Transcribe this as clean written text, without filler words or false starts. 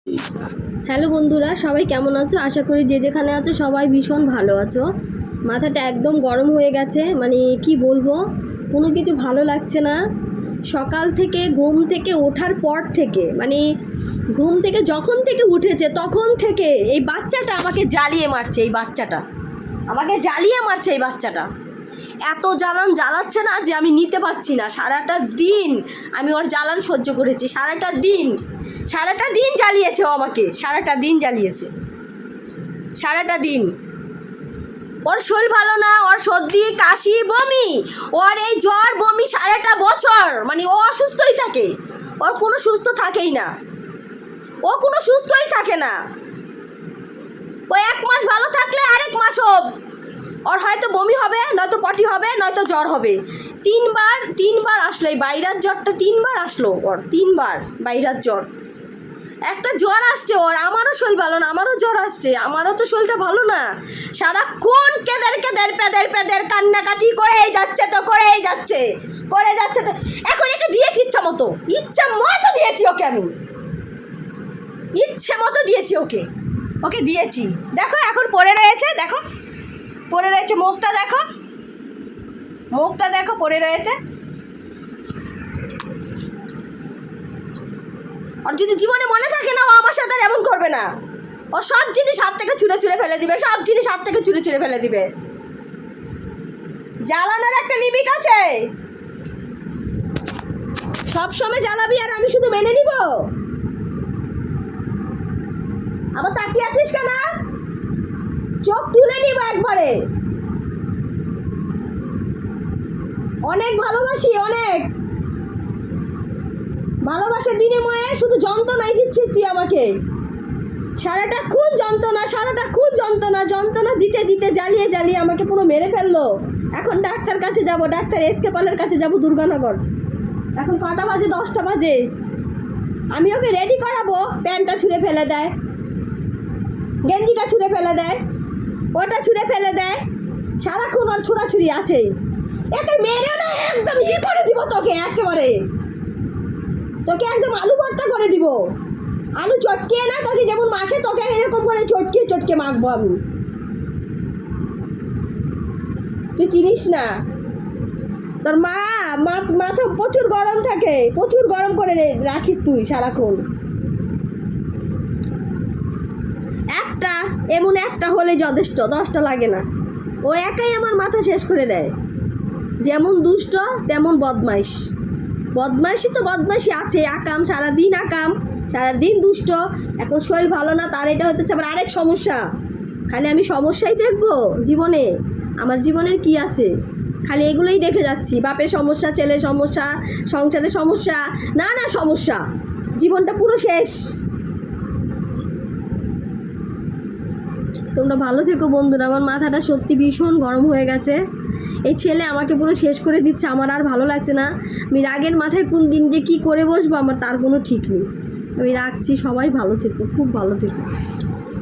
Hello বন্ধুরা, সবাই কেমন আছো? আশা করি যে যেখানে আছো সবাই ভীষণ ভালো আছো। মাথাটা একদম গরম হয়ে গেছে, মানে কি বলবো, কোনো কিছু ভালো লাগছে না। সকাল থেকে ঘুম থেকে ওঠার পর থেকে, মানে ঘুম থেকে যখন থেকে উঠেছে তখন থেকে এই বাচ্চাটা আমাকে জ্বালিয়ে মারছে। এই বাচ্চাটা আমাকে জ্বালিয়ে মারছে। এই বাচ্চাটা এত জ্বালাচ্ছে না যে আমি নিতে পারছি না। সারাটা দিন আমি ওর জ্বালান সহ্য করেছি। সারাটা দিন জ্বালিয়েছে ও আমাকে। সারাটা দিন ওর শরীর ভালো না, ওর সর্দি কাশি বমি, ওর এই জ্বর বমি সারাটা বছর, মানে ও অসুস্থই থাকে। ওর কোনো সুস্থ থাকেই না, ও কোনো সুস্থই থাকে না। ও এক মাস ভালো থাকলে আরেক মাস ওর হয়তো বমি হবে, নয়তো পটি হবে, নয়তো জ্বর হবে। তিনবার আসলো এই বাইরের জ্বরটা, তিনবার আসলো ওর, তিনবার বাইরের জ্বর। একটা জ্বর আসছে ওর, আমারও শরীর ভালো না, আমারও জ্বর আসছে, আমারও তো শরীরটা ভালো না। সারাক্ষণ পেদের কান্নাকাটি করেই যাচ্ছে তো। এখন একে দিয়েছি ইচ্ছা মতো দিয়েছি ওকে, আমি ইচ্ছে মতো দিয়েছি ওকে দিয়েছি। দেখো এখন পড়ে রয়েছে, মুখটা দেখো পড়ে রয়েছে। আর যদি জীবনে মনে থাকে না, ও আমার সাথে এমন করবে না। ও সব জিনিস হাত থেকে ছুঁড়ে ফেলে দিবে, জ্বালানোর একটা লিমিট আছে। সব সময় জ্বালাবি আর আমি শুধু মেনে নিব? আবার তাকিয়ে আছিস কেন? চোখ তুলে নিব একবারে। অনেক ভালোবাসি, অনেক ভালোবাসার বিনিময়ে শুধু যন্ত্রণাই দিচ্ছিস তুই আমাকে। সারাটাক্ষণ যন্ত্রণা দিতে জ্বালিয়ে আমাকে পুরো মেরে ফেললো। এখন ডাক্তার কাছে যাব, ডাক্তার এসকে পালের কাছে যাব দুর্গানগর। এখন কটা বাজে? 10টা বাজে। আমি ওকে রেডি করাবো, প্যান্টটা ছুঁড়ে ফেলে দেয়, গেঞ্জিটা ছুঁড়ে ফেলে দেয়, ওটা ছুঁড়ে ফেলে দেয়। সারাক্ষণ ওর ছুড়াছুড়ি আছেই। একে মেরে না একদম করে দিব তোকে, একেবারে তোকে একদম আলু ভর্তা করে দিব। আলু চটকে না তোকে যেমন মাখে, তোকে এরকম করে চটকে মাখবো আমি। তুই চিনিস না, তোর মাথা প্রচুর গরম থাকে, প্রচুর গরম করে রাখিস তুই সারাক্ষণ। একটা হলে যথেষ্ট, 10টা লাগে না। ও একাই আমার মাথা শেষ করে দেয়। যেমন দুষ্ট তেমন বদমাইশি আছে। সারাদিন দুষ্ট। এখন শরীর ভালো না, তার এটা হতে আবার আরেক সমস্যা। খালি আমি সমস্যাই দেখবো জীবনে? আমার জীবনের কি আছে? খালি এগুলোই দেখে যাচ্ছি। বাপের সমস্যা, ছেলের সমস্যা, সংসারের সমস্যা, না সমস্যা। জীবনটা পুরো শেষ। তোমরা ভালো থেকো বন্ধুরা। আমার মাথাটা সত্যি ভীষণ গরম হয়ে গেছে। এই ছেলে আমাকে পুরো শেষ করে দিচ্ছে, আমার আর ভালো লাগছে না। আমি রাগের মাথায় কোন দিন যে কী করে বসবো আমার তার কোনো ঠিক নেই। আমি রাখছি, সবাই ভালো থেকো, খুব ভালো থেকো।